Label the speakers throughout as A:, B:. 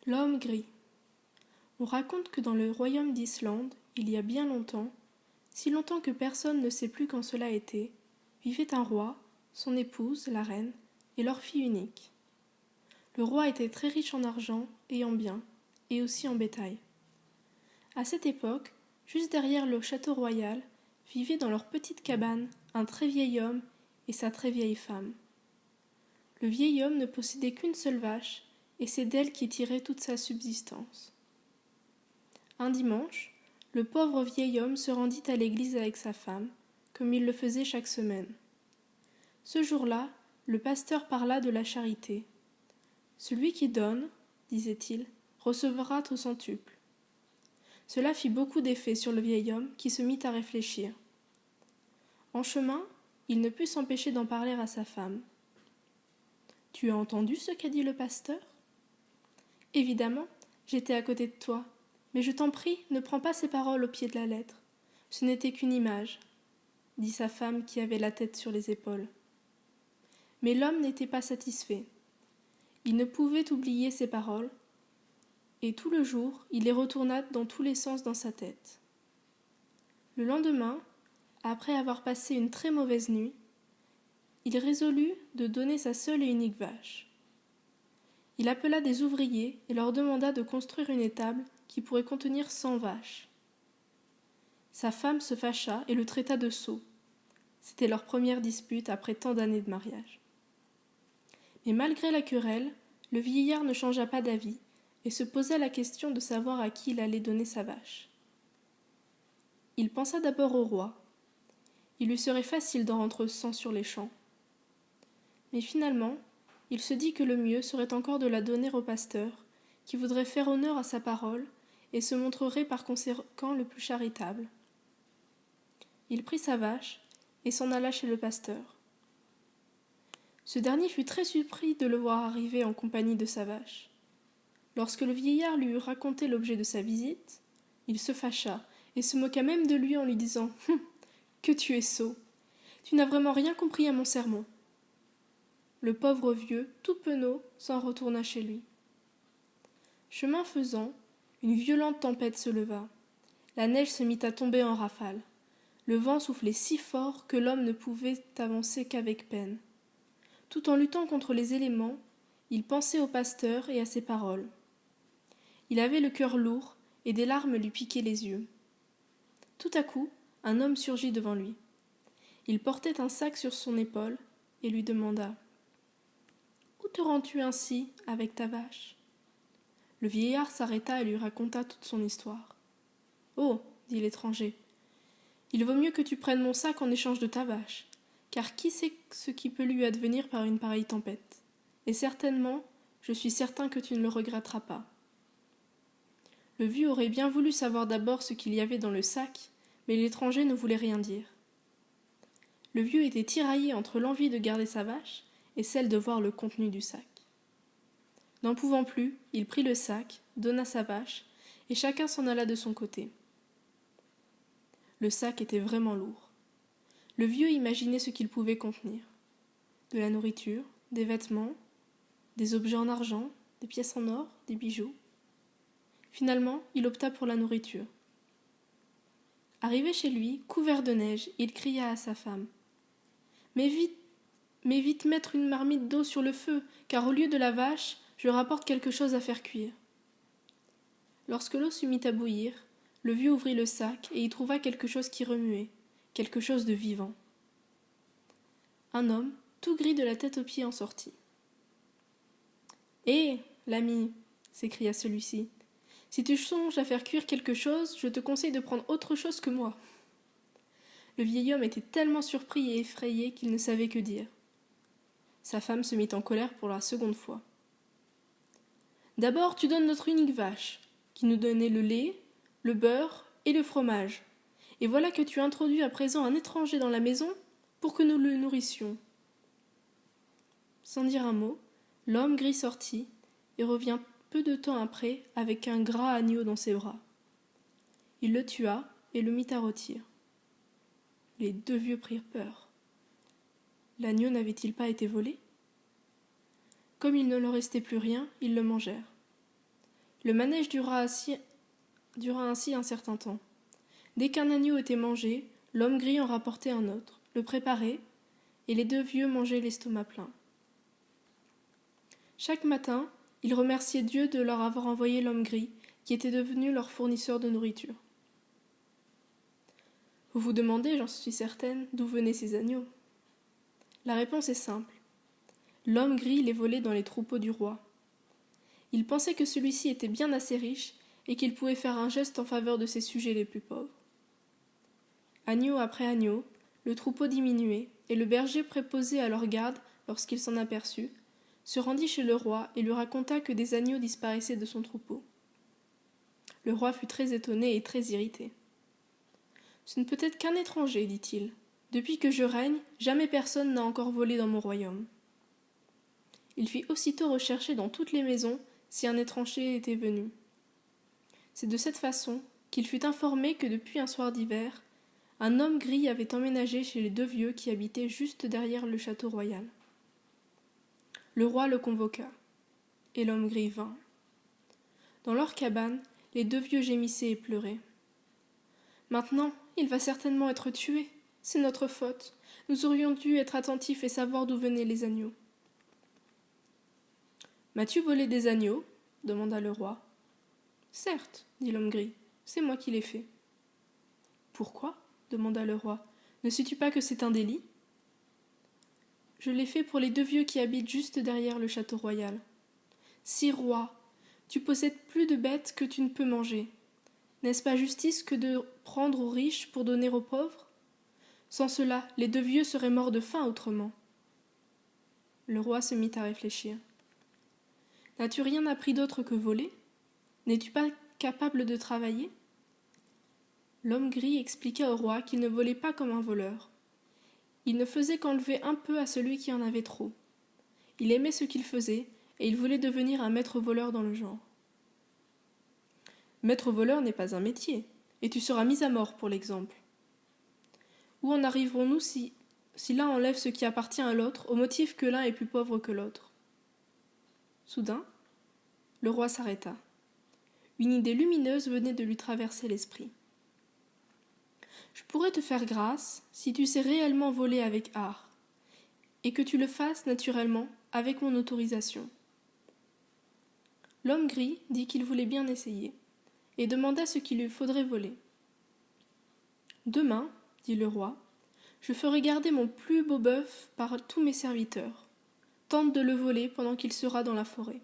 A: L'homme gris. On raconte que dans le royaume d'Islande, il y a bien longtemps, si longtemps que personne ne sait plus quand cela était, vivait un roi, son épouse, la reine, et leur fille unique. Le roi était très riche en argent et en biens, et aussi en bétail. À cette époque, juste derrière le château royal, vivaient dans leur petite cabane un très vieil homme et sa très vieille femme. Le vieil homme ne possédait qu'une seule vache, et c'est d'elle qu'il tirait toute sa subsistance. Un dimanche, le pauvre vieil homme se rendit à l'église avec sa femme, comme il le faisait chaque semaine. Ce jour-là, le pasteur parla de la charité. « Celui qui donne, disait-il, recevra au centuple. » Cela fit beaucoup d'effet sur le vieil homme qui se mit à réfléchir. En chemin, il ne put s'empêcher d'en parler à sa femme. « Tu as entendu ce qu'a dit le pasteur ? » ?»« Évidemment, j'étais à côté de toi, mais je t'en prie, ne prends pas ces paroles au pied de la lettre. Ce n'était qu'une image, dit sa femme qui avait la tête sur les épaules. Mais l'homme n'était pas satisfait. Il ne pouvait oublier ces paroles, et tout le jour, il les retourna dans tous les sens dans sa tête. Le lendemain, après avoir passé une très mauvaise nuit, il résolut de donner sa seule et unique vache. Il appela des ouvriers et leur demanda de construire une étable qui pourrait contenir 100 vaches. Sa femme se fâcha et le traita de sot. C'était leur première dispute après tant d'années de mariage. Mais malgré la querelle, le vieillard ne changea pas d'avis et se posa la question de savoir à qui il allait donner sa vache. Il pensa d'abord au roi. Il lui serait facile d'en rendre 100 sur les champs. Mais finalement, il se dit que le mieux serait encore de la donner au pasteur, qui voudrait faire honneur à sa parole et se montrerait par conséquent le plus charitable. Il prit sa vache et s'en alla chez le pasteur. Ce dernier fut très surpris de le voir arriver en compagnie de sa vache. Lorsque le vieillard lui eut raconté l'objet de sa visite, il se fâcha et se moqua même de lui en lui disant « Hum, que tu es sot! Tu n'as vraiment rien compris à mon sermon. » Le pauvre vieux, tout penaud, s'en retourna chez lui. Chemin faisant, une violente tempête se leva. La neige se mit à tomber en rafales. Le vent soufflait si fort que l'homme ne pouvait avancer qu'avec peine. Tout en luttant contre les éléments, il pensait au pasteur et à ses paroles. Il avait le cœur lourd et des larmes lui piquaient les yeux. Tout à coup, un homme surgit devant lui. Il portait un sac sur son épaule et lui demanda « Où te rends-tu ainsi avec ta vache ?» Le vieillard s'arrêta et lui raconta toute son histoire. « Oh, dit l'étranger, il vaut mieux que tu prennes mon sac en échange de ta vache, car qui sait ce qui peut lui advenir par une pareille tempête ? Et certainement, je suis certain que tu ne le regretteras pas. » Le vieux aurait bien voulu savoir d'abord ce qu'il y avait dans le sac, mais l'étranger ne voulait rien dire. Le vieux était tiraillé entre l'envie de garder sa vache et celle de voir le contenu du sac. N'en pouvant plus, il prit le sac, donna sa vache, et chacun s'en alla de son côté. Le sac était vraiment lourd. Le vieux imaginait ce qu'il pouvait contenir. De la nourriture, des vêtements, des objets en argent, des pièces en or, des bijoux. Finalement, il opta pour la nourriture. Arrivé chez lui, couvert de neige, il cria à sa femme « Mais vite mettre une marmite d'eau sur le feu, car au lieu de la vache, je rapporte quelque chose à faire cuire. » Lorsque l'eau se mit à bouillir, le vieux ouvrit le sac et y trouva quelque chose qui remuait, quelque chose de vivant. Un homme, tout gris de la tête aux pieds, en sortit. « Hé, l'ami !» s'écria celui-ci. « Si tu songes à faire cuire quelque chose, je te conseille de prendre autre chose que moi. » Le vieil homme était tellement surpris et effrayé qu'il ne savait que dire. Sa femme se mit en colère pour la seconde fois. « D'abord, tu donnes notre unique vache, qui nous donnait le lait, le beurre et le fromage. Et voilà que tu introduis à présent un étranger dans la maison pour que nous le nourrissions. » Sans dire un mot, l'homme gris sortit et revint peu de temps après avec un gras agneau dans ses bras. Il le tua et le mit à rôtir. Les deux vieux prirent peur. L'agneau n'avait-il pas été volé ? Comme il ne leur restait plus rien, ils le mangèrent. Le manège dura ainsi un certain temps. Dès qu'un agneau était mangé, l'homme gris en rapportait un autre, le préparait, et les deux vieux mangeaient l'estomac plein. Chaque matin, ils remerciaient Dieu de leur avoir envoyé l'homme gris, qui était devenu leur fournisseur de nourriture. Vous vous demandez, j'en suis certaine, d'où venaient ces agneaux. La réponse est simple. L'homme gris les volait dans les troupeaux du roi. Il pensait que celui-ci était bien assez riche et qu'il pouvait faire un geste en faveur de ses sujets les plus pauvres. Agneau après agneau, le troupeau diminuait, et le berger préposé à leur garde, lorsqu'il s'en aperçut, se rendit chez le roi et lui raconta que des agneaux disparaissaient de son troupeau. Le roi fut très étonné et très irrité. « Ce ne peut être qu'un étranger, dit-il. Depuis que je règne, jamais personne n'a encore volé dans mon royaume. » Il fit aussitôt rechercher dans toutes les maisons si un étranger était venu. C'est de cette façon qu'il fut informé que depuis un soir d'hiver, un homme gris avait emménagé chez les deux vieux qui habitaient juste derrière le château royal. Le roi le convoqua, et l'homme gris vint. Dans leur cabane, les deux vieux gémissaient et pleuraient. « Maintenant, il va certainement être tué. C'est notre faute. Nous aurions dû être attentifs et savoir d'où venaient les agneaux. »« M'as-tu volé des agneaux ?» demanda le roi. « Certes, dit l'homme gris, c'est moi qui l'ai fait. »« Pourquoi ?» demanda le roi. « Ne sais-tu pas que c'est un délit ?»« Je l'ai fait pour les deux vieux qui habitent juste derrière le château royal. »« Sire roi, tu possèdes plus de bêtes que tu ne peux manger. N'est-ce pas justice que de prendre aux riches pour donner aux pauvres ? Sans cela, les deux vieux seraient morts de faim autrement. » Le roi se mit à réfléchir. « N'as-tu rien appris d'autre que voler ? N'es-tu pas capable de travailler ?» L'homme gris expliqua au roi qu'il ne volait pas comme un voleur. Il ne faisait qu'enlever un peu à celui qui en avait trop. Il aimait ce qu'il faisait, et il voulait devenir un maître voleur dans le genre. « Maître voleur n'est pas un métier, et tu seras mis à mort pour l'exemple. Où en arriverons-nous si l'un enlève ce qui appartient à l'autre au motif que l'un est plus pauvre que l'autre ?» Soudain, le roi s'arrêta. Une idée lumineuse venait de lui traverser l'esprit. « Je pourrais te faire grâce si tu sais réellement voler avec art, et que tu le fasses naturellement avec mon autorisation. » L'homme gris dit qu'il voulait bien essayer, et demanda ce qu'il lui faudrait voler. « Demain, dit le roi, je ferai garder mon plus beau bœuf par tous mes serviteurs. Tente de le voler pendant qu'il sera dans la forêt. »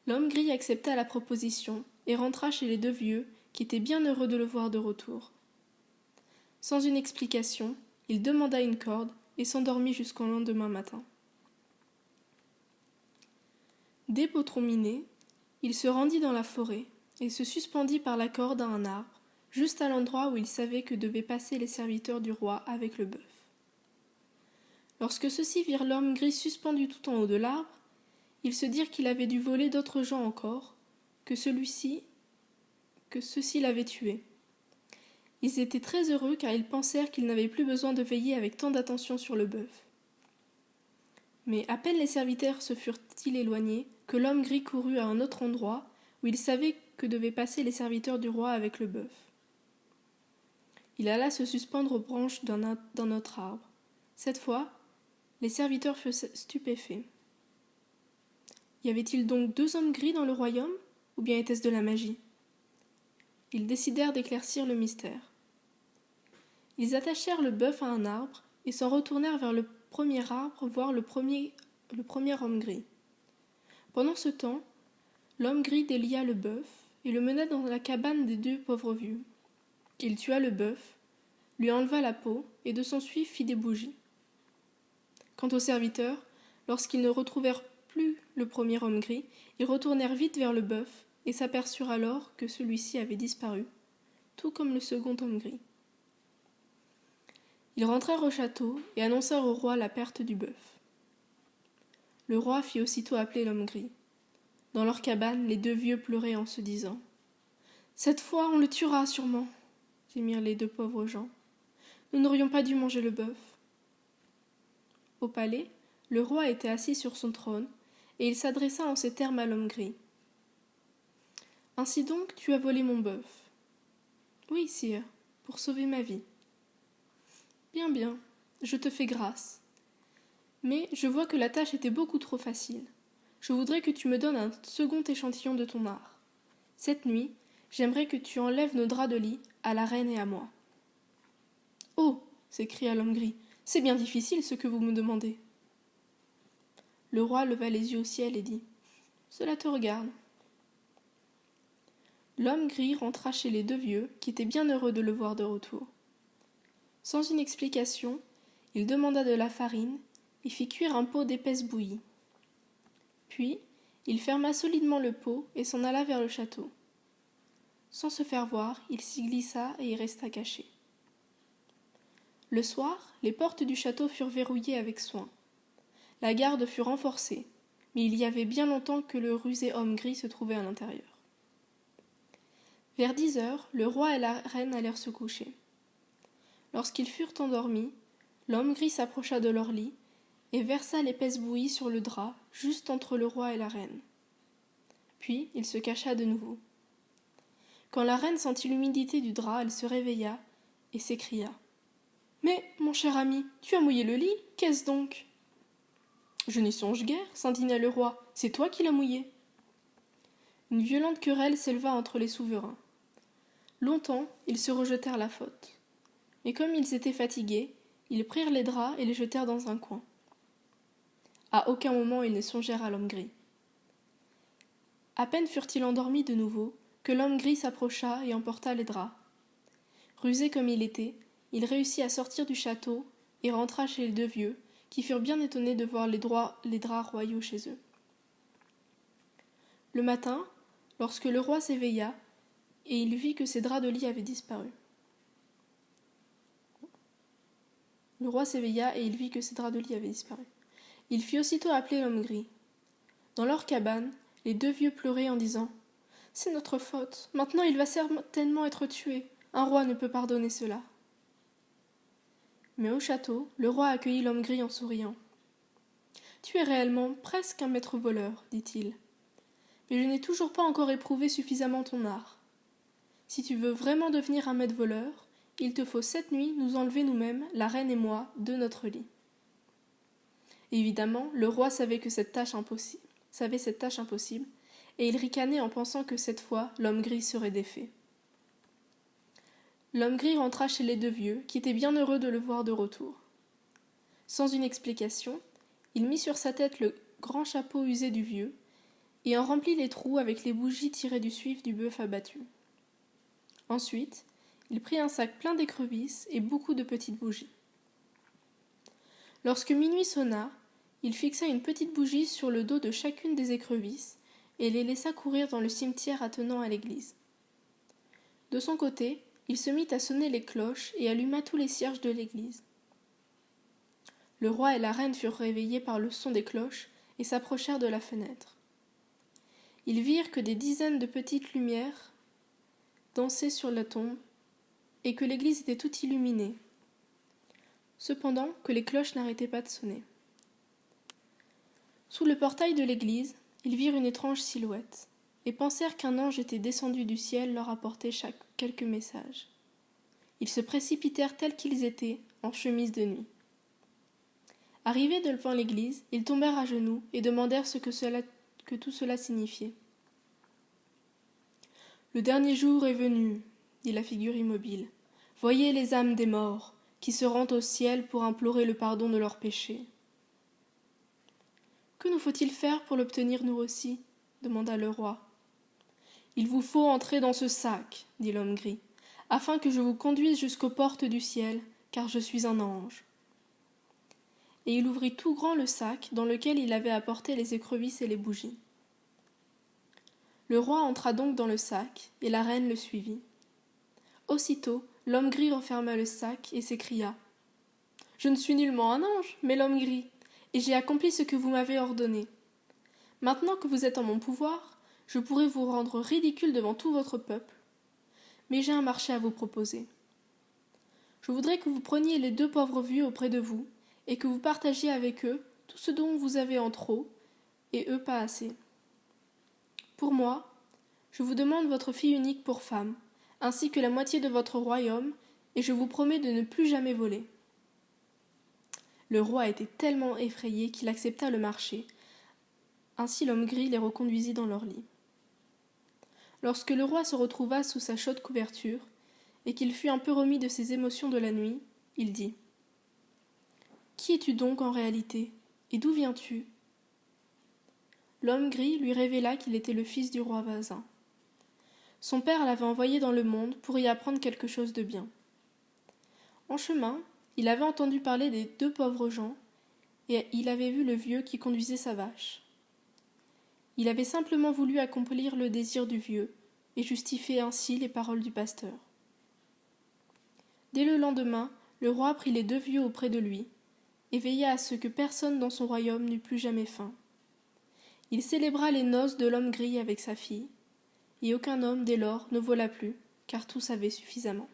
A: L'homme gris accepta la proposition et rentra chez les deux vieux, qui étaient bien heureux de le voir de retour. Sans une explication, il demanda une corde et s'endormit jusqu'au lendemain matin. Dès potron miné, il se rendit dans la forêt et se suspendit par la corde à un arbre, juste à l'endroit où il savait que devaient passer les serviteurs du roi avec le bœuf. Lorsque ceux-ci virent l'homme gris suspendu tout en haut de l'arbre, ils se dirent qu'il avait dû voler d'autres gens encore, que ceux-ci l'avaient tué. Ils étaient très heureux car ils pensèrent qu'ils n'avaient plus besoin de veiller avec tant d'attention sur le bœuf. Mais à peine les serviteurs se furent-ils éloignés que l'homme gris courut à un autre endroit où il savait que devaient passer les serviteurs du roi avec le bœuf. Il alla se suspendre aux branches d'un autre arbre. Cette fois, les serviteurs furent stupéfaits. Y avait-il donc deux hommes gris dans le royaume, ou bien était-ce de la magie ? Ils décidèrent d'éclaircir le mystère. Ils attachèrent le bœuf à un arbre et s'en retournèrent vers le premier arbre voir le premier homme gris. Pendant ce temps, l'homme gris délia le bœuf et le mena dans la cabane des deux pauvres vieux. Il tua le bœuf, lui enleva la peau et de son suif fit des bougies. Quant aux serviteurs, lorsqu'ils ne retrouvèrent plus le premier homme gris, ils retournèrent vite vers le bœuf et s'aperçurent alors que celui-ci avait disparu, tout comme le second homme gris. Ils rentrèrent au château et annoncèrent au roi la perte du bœuf. Le roi fit aussitôt appeler l'homme gris. Dans leur cabane, les deux vieux pleuraient en se disant « Cette fois, on le tuera sûrement !» gémirent les deux pauvres gens. « Nous n'aurions pas dû manger le bœuf. » Au palais, le roi était assis sur son trône, et il s'adressa en ces termes à l'homme gris. Ainsi donc, tu as volé mon bœuf. Oui, sire, pour sauver ma vie. Bien, bien, je te fais grâce. Mais je vois que la tâche était beaucoup trop facile. Je voudrais que tu me donnes un second échantillon de ton art. Cette nuit, j'aimerais que tu enlèves nos draps de lit à la reine et à moi. Oh, s'écria l'homme gris, c'est bien difficile ce que vous me demandez. Le roi leva les yeux au ciel et dit « Cela te regarde. » L'homme gris rentra chez les deux vieux, qui étaient bien heureux de le voir de retour. Sans une explication, il demanda de la farine et fit cuire un pot d'épaisse bouillie. Puis, il ferma solidement le pot et s'en alla vers le château. Sans se faire voir, il s'y glissa et y resta caché. Le soir, les portes du château furent verrouillées avec soin. La garde fut renforcée, mais il y avait bien longtemps que le rusé homme gris se trouvait à l'intérieur. Vers 10 heures, le roi et la reine allèrent se coucher. Lorsqu'ils furent endormis, l'homme gris s'approcha de leur lit et versa l'épaisse bouillie sur le drap, juste entre le roi et la reine. Puis il se cacha de nouveau. Quand la reine sentit l'humidité du drap, elle se réveilla et s'écria « Mais, mon cher ami, tu as mouillé le lit, qu'est-ce donc ?» « Je n'y songe guère, s'indigna le roi, c'est toi qui l'as mouillé. » Une violente querelle s'éleva entre les souverains. Longtemps, ils se rejetèrent la faute. Mais comme ils étaient fatigués, ils prirent les draps et les jetèrent dans un coin. À aucun moment ils ne songèrent à l'homme gris. À peine furent-ils endormis de nouveau que l'homme gris s'approcha et emporta les draps. Rusé comme il était, il réussit à sortir du château et rentra chez les deux vieux, qui furent bien étonnés de voir les draps royaux chez eux. Le matin, lorsque le roi s'éveilla, et il vit que ses draps de lit avaient disparu. Il fit aussitôt appeler l'homme gris. Dans leur cabane, les deux vieux pleuraient en disant « C'est notre faute, maintenant il va certainement être tué. Un roi ne peut pardonner cela. » Mais au château, le roi accueillit l'homme gris en souriant. « Tu es réellement presque un maître voleur, dit-il. Mais je n'ai toujours pas encore éprouvé suffisamment ton art. Si tu veux vraiment devenir un maître voleur, il te faut cette nuit nous enlever nous-mêmes, la reine et moi, de notre lit. » Évidemment, le roi savait cette tâche impossible, et il ricanait en pensant que cette fois, l'homme gris serait défait. L'homme gris rentra chez les deux vieux, qui étaient bien heureux de le voir de retour. Sans une explication, il mit sur sa tête le grand chapeau usé du vieux, et en remplit les trous avec les bougies tirées du suif du bœuf abattu. Ensuite, il prit un sac plein d'écrevisses et beaucoup de petites bougies. Lorsque minuit sonna, il fixa une petite bougie sur le dos de chacune des écrevisses et les laissa courir dans le cimetière attenant à l'église. De son côté, il se mit à sonner les cloches et alluma tous les cierges de l'église. Le roi et la reine furent réveillés par le son des cloches et s'approchèrent de la fenêtre. Ils virent que des dizaines de petites lumières dansaient sur la tombe et que l'église était toute illuminée. Cependant que les cloches n'arrêtaient pas de sonner. Sous le portail de l'église, ils virent une étrange silhouette, et pensèrent qu'un ange était descendu du ciel leur apporter quelques messages. Ils se précipitèrent tels qu'ils étaient, en chemise de nuit. Arrivés devant l'église, ils tombèrent à genoux et demandèrent ce que tout cela signifiait. « Le dernier jour est venu, dit la figure immobile. Voyez les âmes des morts, qui se rendent au ciel pour implorer le pardon de leurs péchés. » « Que nous faut-il faire pour l'obtenir nous aussi ?» demanda le roi. « Il vous faut entrer dans ce sac, dit l'homme gris, afin que je vous conduise jusqu'aux portes du ciel, car je suis un ange. » Et il ouvrit tout grand le sac dans lequel il avait apporté les écrevisses et les bougies. Le roi entra donc dans le sac, et la reine le suivit. Aussitôt, l'homme gris referma le sac et s'écria « Je ne suis nullement un ange, mais l'homme gris, et j'ai accompli ce que vous m'avez ordonné. Maintenant que vous êtes en mon pouvoir, je pourrai vous rendre ridicule devant tout votre peuple. Mais j'ai un marché à vous proposer. Je voudrais que vous preniez les deux pauvres vieux auprès de vous, et que vous partagiez avec eux tout ce dont vous avez en trop, et eux pas assez. Pour moi, Je vous demande votre fille unique pour femme, ainsi que la moitié de votre royaume, et je vous promets de ne plus jamais voler. » Le roi était tellement effrayé qu'il accepta le marché. Ainsi l'homme gris les reconduisit dans leur lit. Lorsque le roi se retrouva sous sa chaude couverture, et qu'il fut un peu remis de ses émotions de la nuit, il dit : « Qui es-tu donc en réalité, et d'où viens-tu » L'homme gris lui révéla qu'il était le fils du roi voisin. Son père l'avait envoyé dans le monde pour y apprendre quelque chose de bien. En chemin, il avait entendu parler des deux pauvres gens, et il avait vu le vieux qui conduisait sa vache. Il avait simplement voulu accomplir le désir du vieux, et justifier ainsi les paroles du pasteur. Dès le lendemain, le roi prit les deux vieux auprès de lui, et veilla à ce que personne dans son royaume n'eût plus jamais faim. Il célébra les noces de l'homme gris avec sa fille, et aucun homme dès lors ne vola plus, car tous avaient suffisamment.